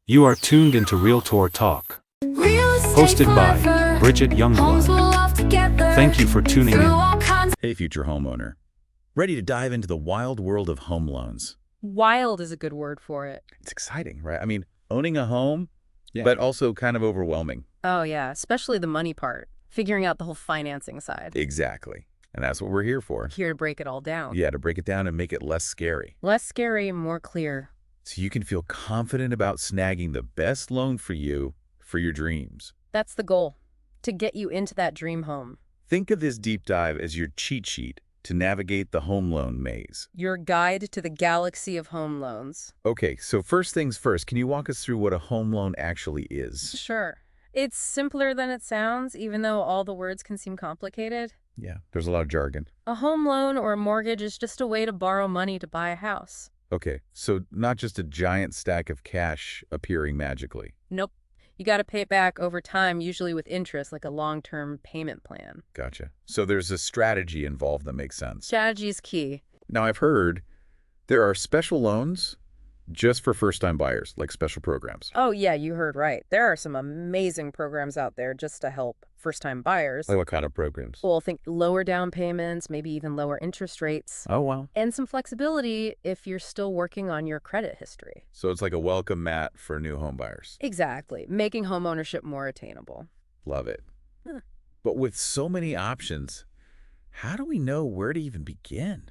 You are tuned into REALtor TALK, hosted by Bridgette Youngblood. Thank you for tuning in. Hey, future homeowner. Ready to dive into the wild world of home loans? Wild is a good word for it. It's exciting, right? I mean, owning a home, Yeah. but also kind of overwhelming. Oh, yeah, especially the money part. Figuring out the whole financing side. Exactly. And that's what we're here for. Here to break it all down. Yeah, to break it down and make it less scary. Less scary, more clear. So you can feel confident about snagging the best loan for you for your dreams. That's the goal. To get you into that dream home. Think of this deep dive as your cheat sheet to navigate the home loan maze. Your guide to the galaxy of home loans. Okay, so first things first, can you walk us through what a home loan actually is? Sure. It's simpler than it sounds, even though all the words can seem complicated. Yeah, there's a lot of jargon. A home loan or a mortgage is just a way to borrow money to buy a house. Okay, so not just a giant stack of cash appearing magically. Nope. You got to pay it back over time, usually with interest, like a long-term payment plan. Gotcha. So there's a strategy involved that makes sense. Strategy is key. Now, I've heard there are special loans just for first-time buyers, like special programs. Oh, yeah, you heard right. There are some amazing programs out there just to help first-time buyers. Like what kind of programs? Well, think lower down payments, maybe even lower interest rates, Oh, wow. and some flexibility if you're still working on your credit history. So it's like a welcome mat for new home buyers. Exactly, making homeownership more attainable. Love it. Huh. But with so many options, how do we know where to even begin?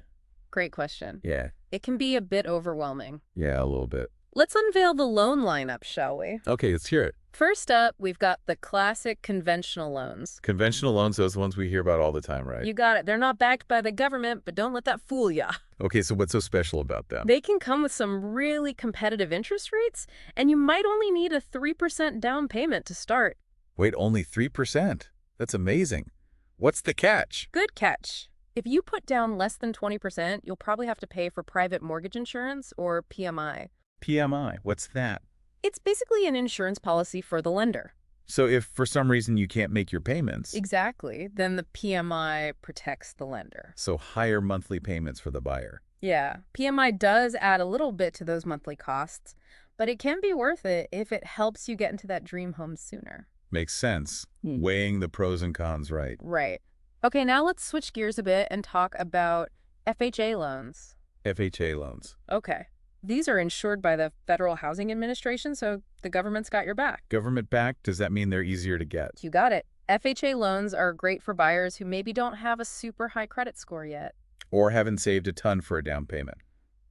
Great question. Yeah. It can be a bit overwhelming. Yeah, a little bit. Let's unveil the loan lineup, shall we? Okay, let's hear it. First up, we've got the classic conventional loans. Conventional loans, those ones we hear about all the time, right? You got it. They're not backed by the government, but don't let that fool ya. Okay, so what's so special about them? They can come with some really competitive interest rates, and you might only need a 3% down payment to start. Wait, only 3%? That's amazing. What's the catch? Good catch. If you put down less than 20%, you'll probably have to pay for private mortgage insurance or PMI. PMI, what's that? It's basically an insurance policy for the lender. So if for some reason you can't make your payments, Exactly. Then the PMI protects the lender. so higher monthly payments for the buyer. Yeah, PMI does add a little bit to those monthly costs, but it can be worth it if it helps you get into that dream home sooner. Makes sense. Hmm. Weighing the pros and cons right. Right. Okay, now let's switch gears a bit and talk about FHA loans. FHA loans. Okay. These are insured by the Federal Housing Administration, so the government's got your back. Government backed, does that mean they're easier to get? You got it. FHA loans are great for buyers who maybe don't have a super high credit score yet. Or haven't saved a ton for a down payment?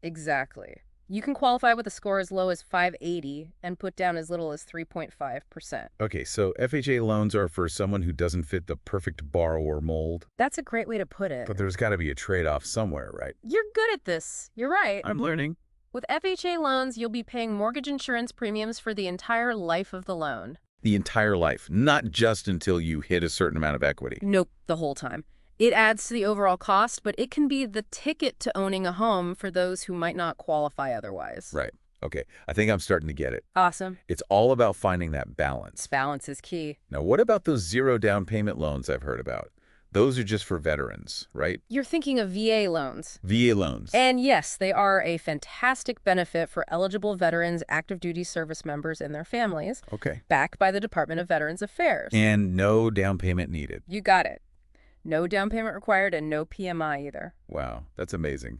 Exactly. You can qualify with a score as low as 580 and put down as little as 3.5%. Okay, so FHA loans are for someone who doesn't fit the perfect borrower mold, That's a great way to put it. but there's got to be a trade-off somewhere, right? You're good at this. You're right. I'm learning. With FHA loans, you'll be paying mortgage insurance premiums for the entire life of the loan. The entire life, not just until you hit a certain amount of equity. Nope, the whole time. It adds to the overall cost, but it can be the ticket to owning a home for those who might not qualify otherwise. Right. Okay, I think I'm starting to get it. Awesome. It's all about finding that balance. This balance is key. Now, what about those zero down payment loans I've heard about? Those are just for veterans, right? You're thinking of VA loans. VA loans. And yes, they are a fantastic benefit for eligible veterans, active duty service members, and their families, Okay. backed by the Department of Veterans Affairs. And no down payment needed. You got it. No down payment required and no PMI either. Wow, that's amazing.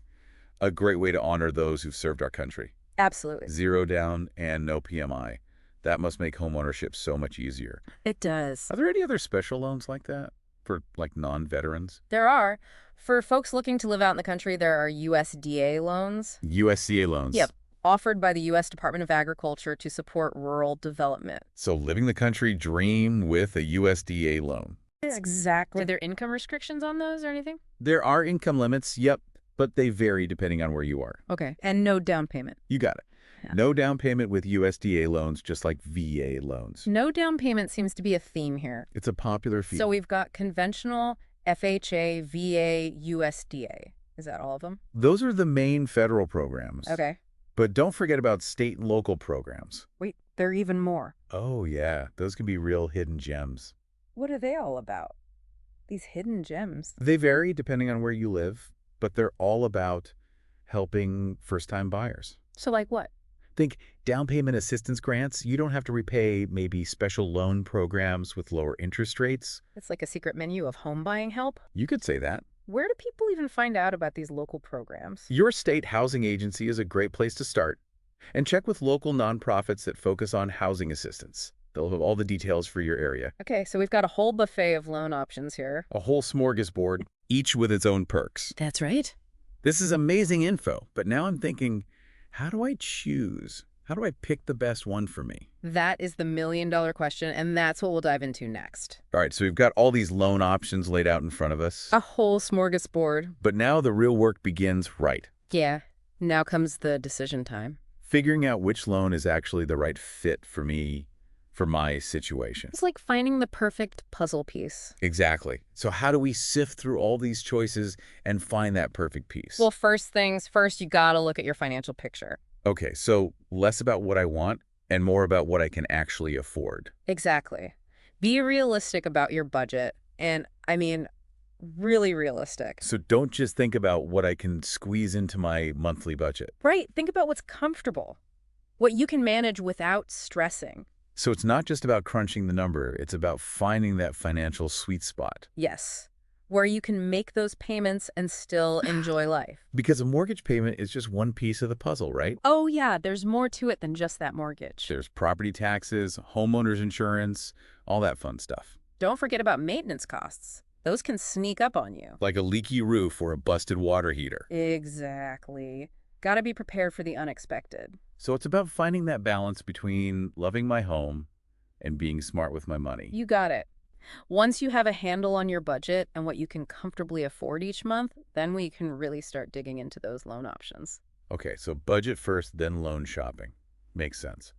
A great way to honor those who've served our country. Absolutely. Zero down and no PMI. That must make homeownership so much easier. It does. Are there any other special loans like that for like non-veterans? There are. For folks looking to live out in the country, there are USDA loans. USDA loans. Yep. Offered by the U.S. Department of Agriculture to support rural development. So living the country dream with a USDA loan. Exactly. Are there income restrictions on those or anything? There are income limits, yep, but they vary depending on where you are. Okay. And no down payment. You got it. Yeah. No down payment with USDA loans, just like VA loans. No down payment seems to be a theme here. It's a popular fee. So we've got conventional, FHA, VA, USDA. Is that all of them? Those are the main federal programs. Okay. But don't forget about state and local programs. Wait, there are even more. Oh, yeah. Those can be real hidden gems. What are they all about? These hidden gems. They vary depending on where you live, but they're all about helping first-time buyers. So like what? Think down payment assistance grants. You don't have to repay maybe special loan programs with lower interest rates. It's like a secret menu of home buying help. You could say that. Where do people even find out about these local programs? Your state housing agency is a great place to start. And check with local nonprofits that focus on housing assistance. They'll have all the details for your area. Okay, so we've got a whole buffet of loan options here. A whole smorgasbord, each with its own perks. That's right. This is amazing info, but now I'm thinking, how do I choose? How do I pick the best one for me? That is the million-dollar question, and that's what we'll dive into next. All right, so we've got all these loan options laid out in front of us. A whole smorgasbord. But now the real work begins, right? Yeah, now comes the decision time. Figuring out which loan is actually the right fit for me, for my situation. It's like finding the perfect puzzle piece. Exactly. So how do we sift through all these choices and find that perfect piece? Well, first things first, you gotta look at your financial picture. Okay, so less about what I want and more about what I can actually afford. Exactly. Be realistic about your budget, and I mean, really realistic. So don't just think about what I can squeeze into my monthly budget. Right, think about what's comfortable, what you can manage without stressing. So it's not just about crunching the number, it's about finding that financial sweet spot. Yes, where you can make those payments and still enjoy life. Because a mortgage payment is just one piece of the puzzle, right? Oh yeah, there's more to it than just that mortgage. There's property taxes, homeowner's insurance, all that fun stuff. Don't forget about maintenance costs. Those can sneak up on you. Like a leaky roof or a busted water heater. Exactly. Gotta be prepared for the unexpected. So it's about finding that balance between loving my home and being smart with my money. You got it. Once you have a handle on your budget and what you can comfortably afford each month, then we can really start digging into those loan options. Okay, so budget first, then loan shopping. Makes sense.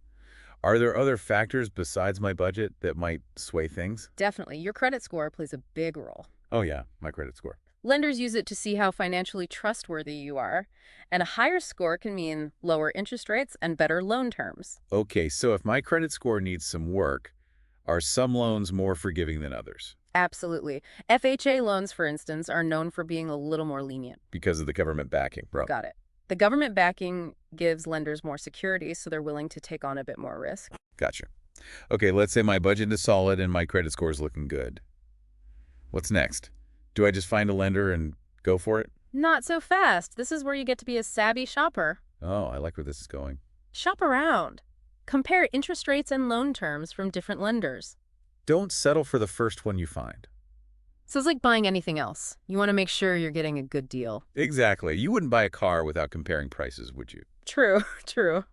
Are there other factors besides my budget that might sway things? Definitely. Your credit score plays a big role. Oh yeah, my credit score. Lenders use it to see how financially trustworthy you are, and a higher score can mean lower interest rates and better loan terms. Okay, so if my credit score needs some work, are some loans more forgiving than others? Absolutely. FHA loans, for instance, are known for being a little more lenient. Because of the government backing, bro. Got it. The government backing gives lenders more security, so they're willing to take on a bit more risk. Gotcha. Okay, let's say my budget is solid and my credit score is looking good. What's next? Do I just find a lender and go for it? Not so fast. This is where you get to be a savvy shopper. Oh, I like where this is going. Shop around. Compare interest rates and loan terms from different lenders. Don't settle for the first one you find. So it's like buying anything else. You want to make sure you're getting a good deal. Exactly. You wouldn't buy a car without comparing prices, would you? True, true.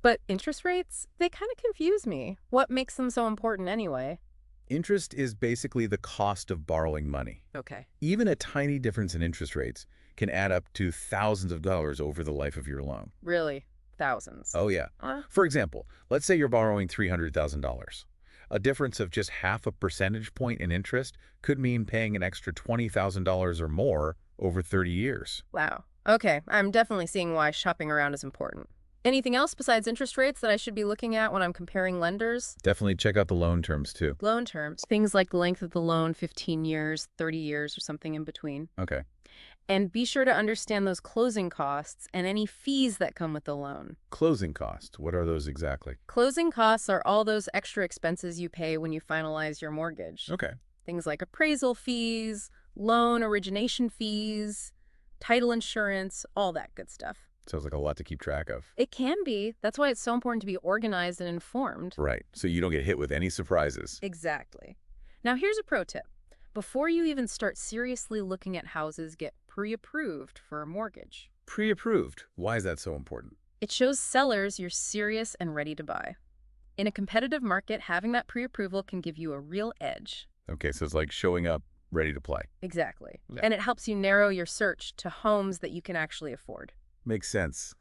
But interest rates, they kind of confuse me. What makes them so important anyway? Interest is basically the cost of borrowing money. Okay. Even a tiny difference in interest rates can add up to thousands of dollars over the life of your loan. Really? Thousands? Oh, yeah. For example, let's say you're borrowing $300,000. A difference of just half a percentage point in interest could mean paying an extra $20,000 or more over 30 years. Wow. Okay, I'm definitely seeing why shopping around is important. Anything else besides interest rates that I should be looking at when I'm comparing lenders? Definitely check out the loan terms, too. Loan terms. Things like the length of the loan, 15 years, 30 years, or something in between. Okay. And be sure to understand those closing costs and any fees that come with the loan. Closing costs. What are those exactly? Closing costs are all those extra expenses you pay when you finalize your mortgage. Okay. Things like appraisal fees, loan origination fees, title insurance, all that good stuff. Sounds like a lot to keep track of. It can be. That's why it's so important to be organized and informed. Right. So you don't get hit with any surprises. Exactly. Now here's a pro tip. Before you even start seriously looking at houses, get pre-approved for a mortgage. Pre-approved. Why is that so important? It shows sellers you're serious and ready to buy. In a competitive market, having that pre-approval can give you a real edge. Okay, so it's like showing up ready to play. Exactly. Yeah. And it helps you narrow your search to homes that you can actually afford. Makes sense.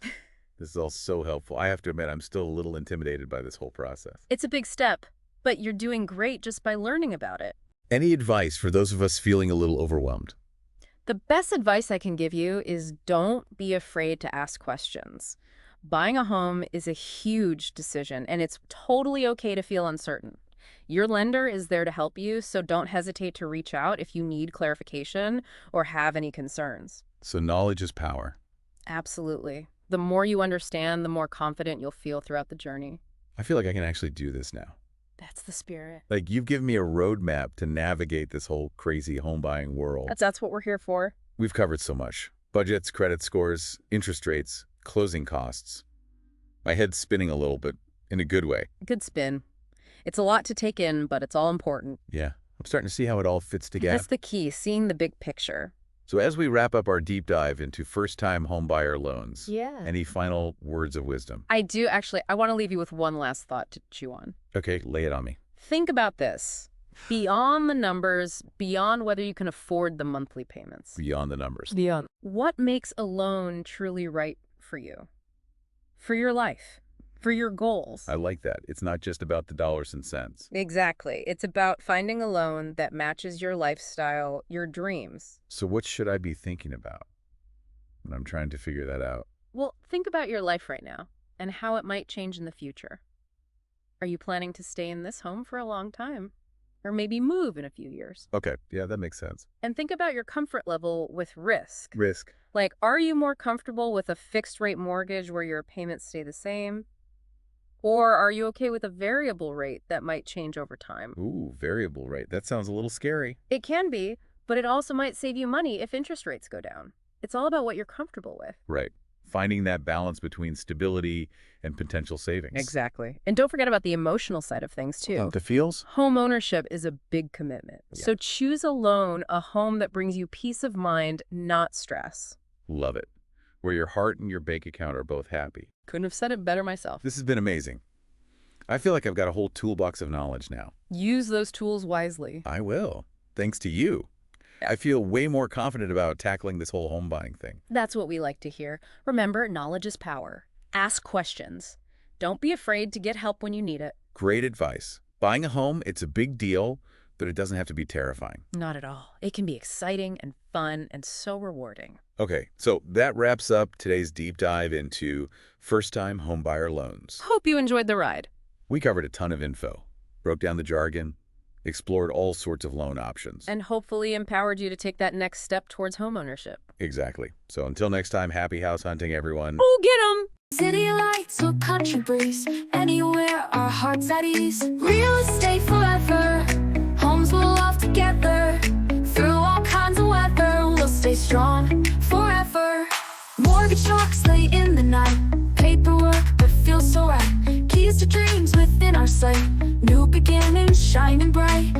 This is all so helpful. I have to admit, I'm still a little intimidated by this whole process. It's a big step, but you're doing great just by learning about it. Any advice for those of us feeling a little overwhelmed? The best advice I can give you is don't be afraid to ask questions. Buying a home is a huge decision, and it's totally okay to feel uncertain. Your lender is there to help you, so don't hesitate to reach out if you need clarification or have any concerns. So knowledge is power. Absolutely. The more you understand, the more confident you'll feel throughout the journey. I feel like I can actually do this now. That's the spirit. Like, you've given me a roadmap to navigate this whole crazy home buying world. That's what we're here for. We've covered so much. Budgets, credit scores, interest rates, closing costs. My head's spinning a little, but in a good way. Good spin. It's a lot to take in, but it's all important. Yeah, I'm starting to see how it all fits together. That's the key, seeing the big picture. So as we wrap up our deep dive into first-time homebuyer loans, any final words of wisdom? I do actually. I want to leave you with one last thought to chew on. Okay, lay it on me. Think about this. Beyond the numbers, beyond whether you can afford the monthly payments. Beyond the numbers. Beyond. What makes a loan truly right for you? For your life? For your goals? I like that. It's not just about the dollars and cents. Exactly. It's about finding a loan that matches your lifestyle, your dreams. So what should I be thinking about when I'm trying to figure that out? Well, think about your life right now and how it might change in the future. Are you planning to stay in this home for a long time? Or maybe move in a few years? Okay, yeah, that makes sense. And think about your comfort level with risk. Risk. Like, are you more comfortable with a fixed rate mortgage where your payments stay the same? Or are you okay with a variable rate that might change over time? Ooh, variable rate. That sounds a little scary. It can be, but it also might save you money if interest rates go down. It's all about what you're comfortable with. Right. Finding that balance between stability and potential savings. Exactly. And don't forget about the emotional side of things, too. The feels? Home ownership is a big commitment. Yeah. So choose a loan, a home that brings you peace of mind, not stress. Love it. Where your heart and your bank account are both happy. Couldn't have said it better myself. This has been amazing. I feel like I've got a whole toolbox of knowledge now. Use those tools wisely. I will. Thanks to you. Yeah. I feel way more confident about tackling this whole home buying thing. That's what we like to hear. Remember, knowledge is power. Ask questions. Don't be afraid to get help when you need it. Great advice. Buying a home, it's a big deal, but it doesn't have to be terrifying. Not at all. It can be exciting and fun and so rewarding. Okay, so that wraps up today's deep dive into first-time homebuyer loans. Hope you enjoyed the ride. We covered a ton of info, broke down the jargon, explored all sorts of loan options. And hopefully empowered you to take that next step towards homeownership. Exactly. So until next time, happy house hunting, everyone. Oh, get 'em! City lights or country breeze, anywhere our hearts at ease. Real estate forever, homes we'll love together. Through all kinds of weather, we'll stay strong forever. Mortgage talks late in the night, paperwork that feels so right. Keys to dreams within our sight, new beginnings shining bright.